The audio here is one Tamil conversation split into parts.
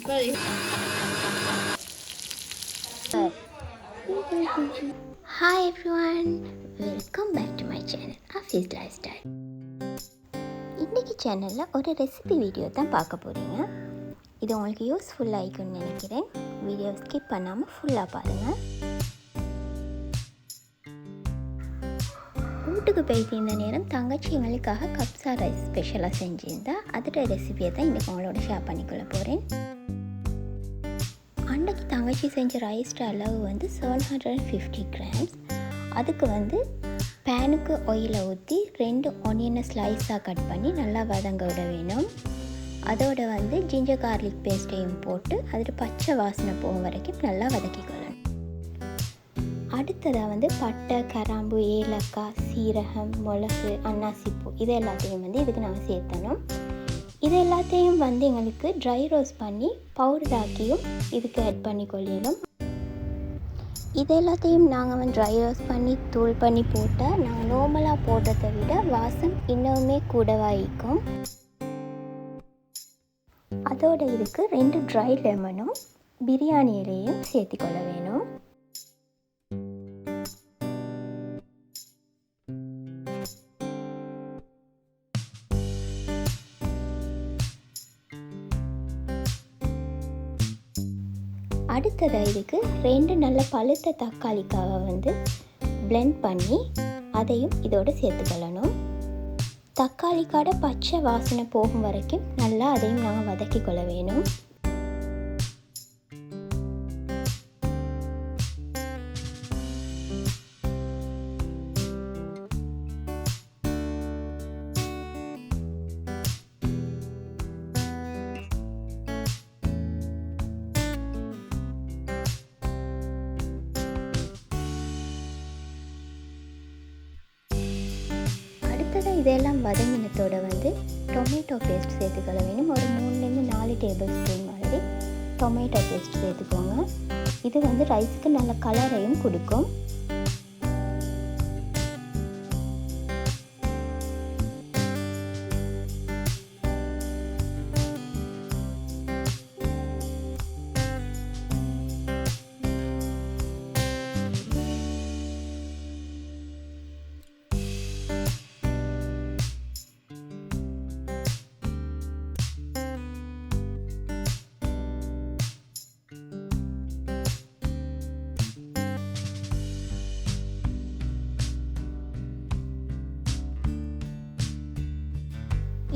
Hi everyone, welcome back to my channel Afi's Lifestyle. இன்றைக்கி சேனலில் ஒரு ரெசிபி வீடியோ தான் பார்க்க போகிறீங்க. இது உங்களுக்கு யூஸ்ஃபுல்லாக இருக்குன்னு நினைக்கிறேன். வீடியோ ஸ்கிப் பண்ணாமல் ஃபுல்லாக பாருங்கள். வீட்டுக்கு போயிட்டு இந்த நேரம் தங்கச்சி எங்களுக்காக கப்சா ரைஸ் ஸ்பெஷலாக செஞ்சுருந்தா அதோட ரெசிபியை தான் இன்றைக்கி உங்களோட ஷேர் பண்ணிக்கொள்ள போகிறேன். அன்றைக்கி தங்கச்சி செஞ்ச ரைஸ்ட அளவு வந்து 750 கிராம்ஸ். அதுக்கு வந்து பேனுக்கு ஆயிலை ஊற்றி 2 ஆனியனை ஸ்லைஸாக கட் பண்ணி நல்லா வதங்க விட வேணும். அதோட வந்து ஜிஞ்சர் கார்லிக் பேஸ்ட்டையும் போட்டு அதில் பச்சை வாசனை போகும் வரைக்கும் நல்லா வதக்கிக்கொள்ளணும். அடுத்ததாக வந்து பட்டை, கிராம்பு, ஏலக்காய், சீரகம், மிளகு, அன்னாசிப்பூ இது எல்லாத்தையும் வந்து இதுக்கு நாங்கள் சேர்த்தணும். இது எல்லாத்தையும் வந்து எங்களுக்கு ட்ரை ரோஸ்ட் பண்ணி பவுடர் ஆக்கியும் இதுக்கு ஆட் பண்ணி கொள்ளணும். இது எல்லாத்தையும் நாங்கள் வந்து ட்ரை ரோஸ்ட் பண்ணி தூள் பண்ணி போட்டால் நாங்கள் நார்மலாக போடுறதை விட வாசம் இன்னுமே கூடவாயிக்கும். அதோட இதுக்கு 2 ட்ரை லெமனும் பிரியாணி இலையும் சேர்த்துக்கொள்ள வேணும். அடுத்ததாக இதுக்கு 2 நல்ல பழுத்த தக்காளிக்காவை வந்து பிளெண்ட் பண்ணி அதையும் இதோடு சேர்த்துக்கொள்ளணும். தக்காளிக்காட பச்சை வாசனை போகும் வரைக்கும் நல்லா அதையும் நாங்கள் வதக்கி கொள்ள வேணும். இதெல்லாம் வதங்கினத்தோட வந்து டொமேட்டோ பேஸ்ட் சேர்த்துக்கொள்ள வேணும். ஒரு 3-4 டேபிள் ஸ்பூன் மாதிரி டொமேட்டோ பேஸ்ட் சேர்த்துக்கோங்க. இது வந்து ரைஸுக்கு நல்ல கலரையும் கொடுக்கும்.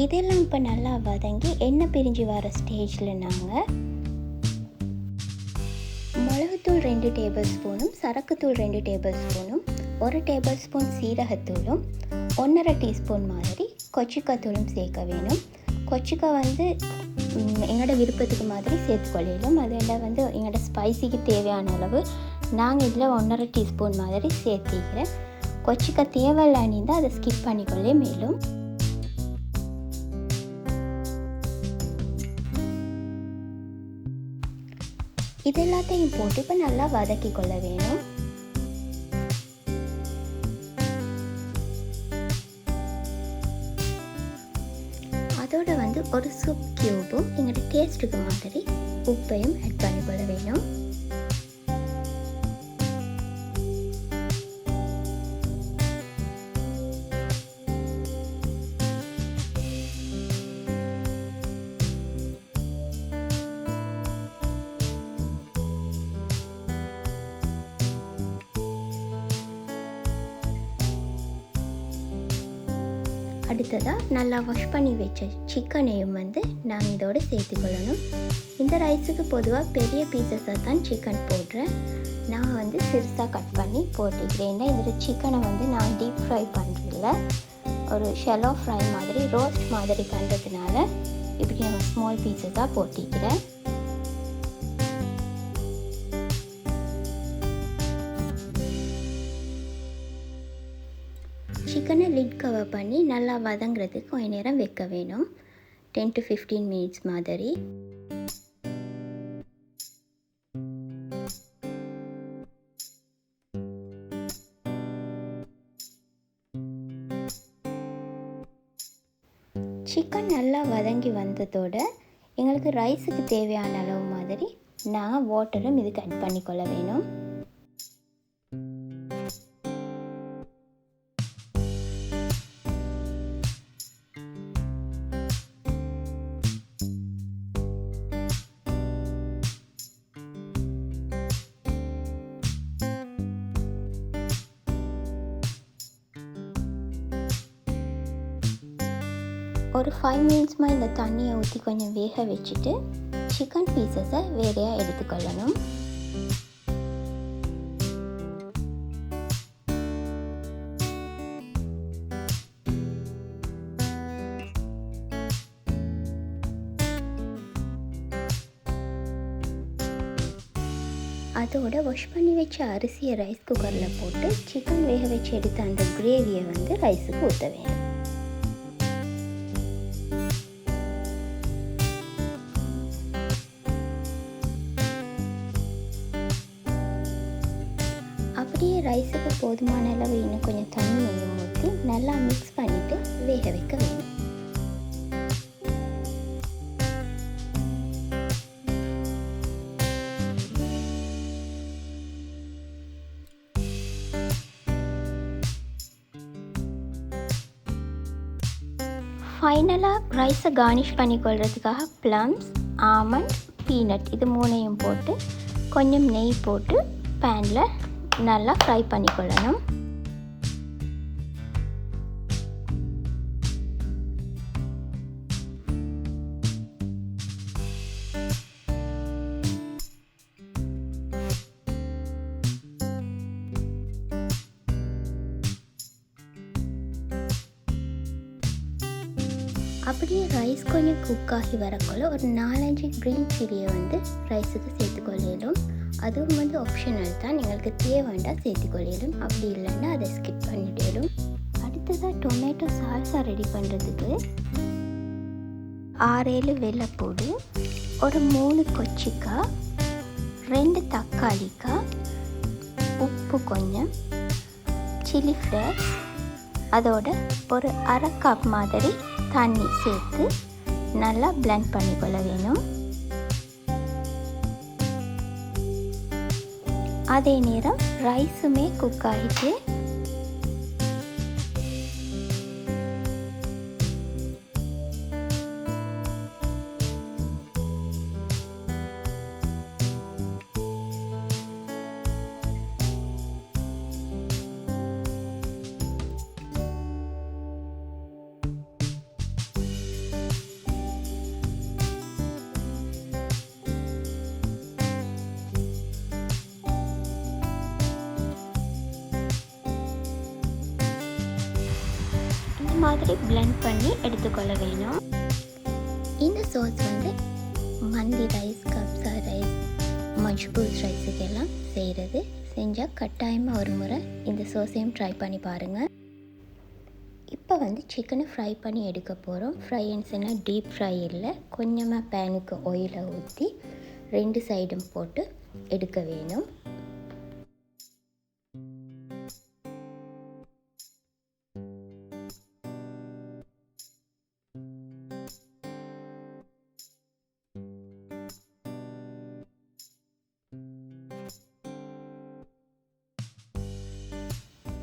இதெல்லாம் இப்போ நல்லா வதங்கி எண்ணெய் பிரிஞ்சு வர ஸ்டேஜில் நாங்கள் மிளகுத்தூள் 2 டேபிள் ஸ்பூனும், சரக்குத்தூள் 2 டேபிள் ஸ்பூனும், 1 டேபிள் ஸ்பூன் சீரகத்தூளும், 1.5 டீஸ்பூன் மாதிரி கொச்சிக்காத்தூளும் சேர்க்க வேணும். கொச்சிக்காய் வந்து எங்களோட விருப்பத்துக்கு மாதிரி சேர்த்துக்கொள்ளலாம். அதெல்லாம் வந்து எங்களோட ஸ்பைசிக்கு தேவையான அளவு நாங்கள் இதில் 1.5 டீஸ்பூன் மாதிரி சேர்த்திக்கிறேன். கொச்சிக்காய் தேவையில்லான்னு தான் அதை ஸ்கிப் பண்ணிக்கொள்ளே. மேலும் இது எல்லாத்தையும் போட்டு இப்போ நல்லா வதக்கி கொள்ள வேணும். அதோட வந்து ஒரு சூப் கியூபும் எங்களோட டேஸ்ட்டுக்கு மாதிரி உப்பையும் ஆட் பண்ணி கொள்ள வேணும். அடுத்ததாக நல்லா வாஷ் பண்ணி வச்ச சிக்கனையும் வந்து நாங்கள் இதோடு சேர்த்துக்கொள்ளணும். இந்த ரைஸுக்கு பொதுவாக பெரிய பீசஸாக தான் சிக்கன் போடுறேன். நான் வந்து சிறுசாக கட் பண்ணி போட்டுக்கிறேன். ஏன்னா இதில் சிக்கனை வந்து நான் டீப் ஃப்ரை பண்ணுறதில்ல, ஒரு ஷெலோ ஃப்ரை மாதிரி ரோஸ்ட் மாதிரி பண்ணுறதுனால இப்படி நான் ஸ்மால் பீசஸாக போட்டிக்கிறேன். சிக்கனை லிட் கவர் பண்ணி நல்லா வதங்குறதுக்கு கொஞ்ச நேரம் வைக்க வேணும். 10 to 15 மினிட்ஸ் மாதிரி. சிக்கன் நல்லா வதங்கி வந்ததோட எங்களுக்கு ரைஸுக்கு தேவையான அளவு மாதிரி நான் வாட்டரும் இதுக்கு ஆட் பண்ணிக்கொள்ள வேணும். ஒரு 5 மினிட்ஸ்மாக இந்த தண்ணியை ஊற்றி கொஞ்சம் வேக வச்சுட்டு சிக்கன் பீசஸை வேறையாக எடுத்துக்கொள்ளணும். அதோட வாஷ் பண்ணி வச்ச அரிசியை ரைஸ் குக்கரில் போட்டு சிக்கன் வேக வச்சு எடுத்த அந்த கிரேவியை வந்து ரைஸுக்கு ஊற்ற வேணும். அப்படியே ரைஸுக்கு போதுமான அளவு இன்னும் கொஞ்சம் தண்ணியையும் ஊற்றி நல்லா மிக்ஸ் பண்ணிவிட்டு வேக வைக்க வேணும். ஃபைனலாக ரைஸை கார்னிஷ் பண்ணிக்கொள்கிறதுக்காக ப்ளம்ஸ், ஆமண்ட், பீனட் இது மூணையும் போட்டு கொஞ்சம் நெய் போட்டு பேனில் நல்லா ஃப்ரை பண்ணிக்கொள்ளணும். அப்படியே ரைஸ் கொஞ்சம் குக் ஆகி வரக்குள்ள ஒரு 4-5 க்ரீன் சில்லியை வந்து ரைஸுக்கு சேர்த்துக்கொள்ளிடும். அதுவும் வந்து ஆப்ஷனல் தான், எங்களுக்கு தேவைண்டா சேர்த்துக்கொள்ளிடும், அப்படி இல்லைன்னா அதை ஸ்கிப் பண்ணிவிடும். அடுத்ததாக டொமேட்டோ சால்சா ரெடி பண்ணுறதுக்கு 6-7 வெள்ளைப்பூடு, ஒரு 3 கொச்சிக்காய், 2 தக்காளிக்காய், உப்பு கொஞ்சம், சில்லி ஃப்ளேக்ஸ், அதோட ஒரு 1/2 கப் மாதிரி தண்ணி சேர்த்து நல்லா பிளெண்ட் பண்ணிக்கொள்ள வேணும். அதே நேரம் ரைஸுமே குக் ஆகிட்டு மாதிரி பிளெண்ட் பண்ணி எடுத்துக்கொள்ள வேணும். இந்த சோஸ் வந்து மந்தி ரைஸ், கப்சா ரைஸ், மஜ்பூஸ் ரைஸுக்கு எல்லாம் செய்கிறது. செஞ்சால் கட்டாயமாக ஒரு முறை இந்த சோஸையும் ட்ரை பண்ணி பாருங்கள். இப்போ வந்து சிக்கனை ஃப்ரை பண்ணி எடுக்க போகிறோம். ஃப்ரைன்ஸ்னா டீப் ஃப்ரை இல்லை, கொஞ்சமாக பேனுக்கு ஆயிலை ஊற்றி 2 சைடும் போட்டு எடுக்க வேணும்.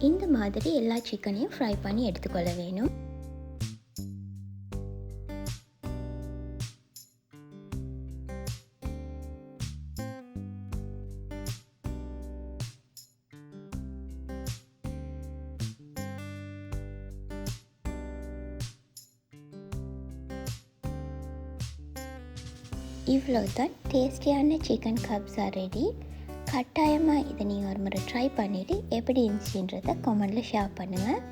இந்த மாதிரி எல்லா சிக்கனையும் ஃப்ரை பண்ணி எடுத்துக்கொள்ள வேணும். இவ்வளோதான், டேஸ்டியான சிக்கன் கப்ஸா ரெடி. கட்டாயமாக இதை நீங்கள் ஒரு முறை ட்ரை பண்ணிவிட்டு எப்படி இருந்துச்சுன்றதை கமெண்டில் ஷேர் பண்ணுங்கள்.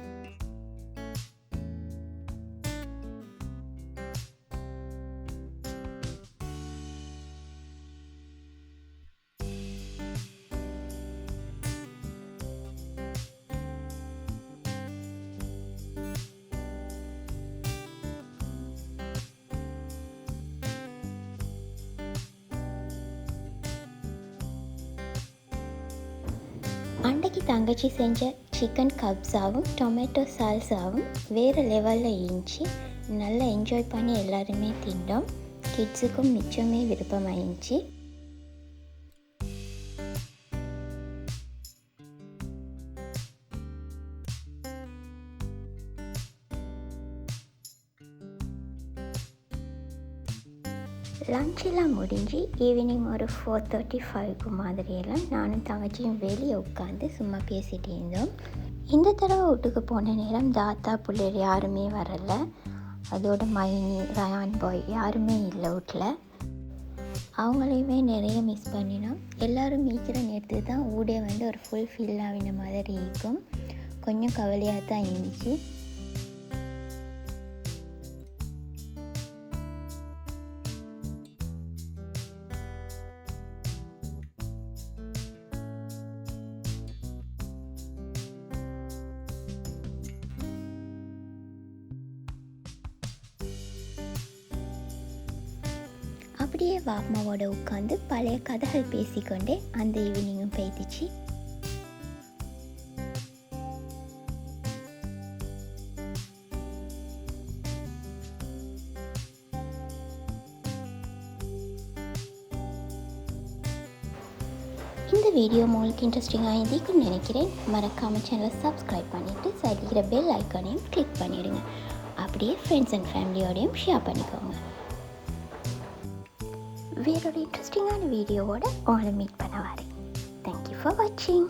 அன்றைக்கு தங்கச்சி செஞ்ச சிக்கன் கப்ஸாவும் டொமேட்டோ சால்சாவும் வேறு லெவலில் இருந்துச்சு. நல்லா என்ஜாய் பண்ணி எல்லாருமே திண்டோம். கிட்ஸுக்கும் மிச்சமே விருப்பமாயிருந்துச்சு. லஞ்செல்லாம் முடிஞ்சு ஈவினிங் ஒரு 4:35 மாதிரியெல்லாம் நானும் தங்கச்சியும் வெளியே உட்காந்து சும்மா பேசிகிட்டு இருந்தோம். இந்த தடவை வீட்டுக்கு போன நேரம் தாத்தா பிள்ளைகள் யாருமே வரலை. அதோட மைனி ரயான் பாய் யாருமே இல்லை வீட்டில். அவங்களையுமே நிறைய மிஸ் பண்ணினோம். எல்லோரும் மீக்கிற நேரத்துக்கு தான் ஊடே வந்து ஒரு ஃபுல் ஃபீல் ஆகின மாதிரி இருக்கும். கொஞ்சம் கவலையாக தான் இருந்துச்சு. அப்படியே வாப்மாவோட உட்காந்து பழைய கதைகள் பேசிக்கொண்டே அந்த ஈவினிங்கும் போயிடுச்சு. இந்த வீடியோ உங்களுக்கு இன்ட்ரெஸ்டிங்காக இருக்குன்னு நினைக்கிறேன். மறக்காமல் சேனலை சப்ஸ்கிரைப் பண்ணிவிட்டு சைடில் பெல் ஐக்கானையும் கிளிக் பண்ணிவிடுங்க. அப்படியே ஃப்ரெண்ட்ஸ் அண்ட் ஃபேமிலியோடையும் ஷேர் பண்ணிக்கோங்க. வேறொரு இன்ட்ரெஸ்டிங்கான வீடியோவோட உங்களை மீட் பண்ண வரேன். தேங்க்யூ ஃபார் வாட்சிங்.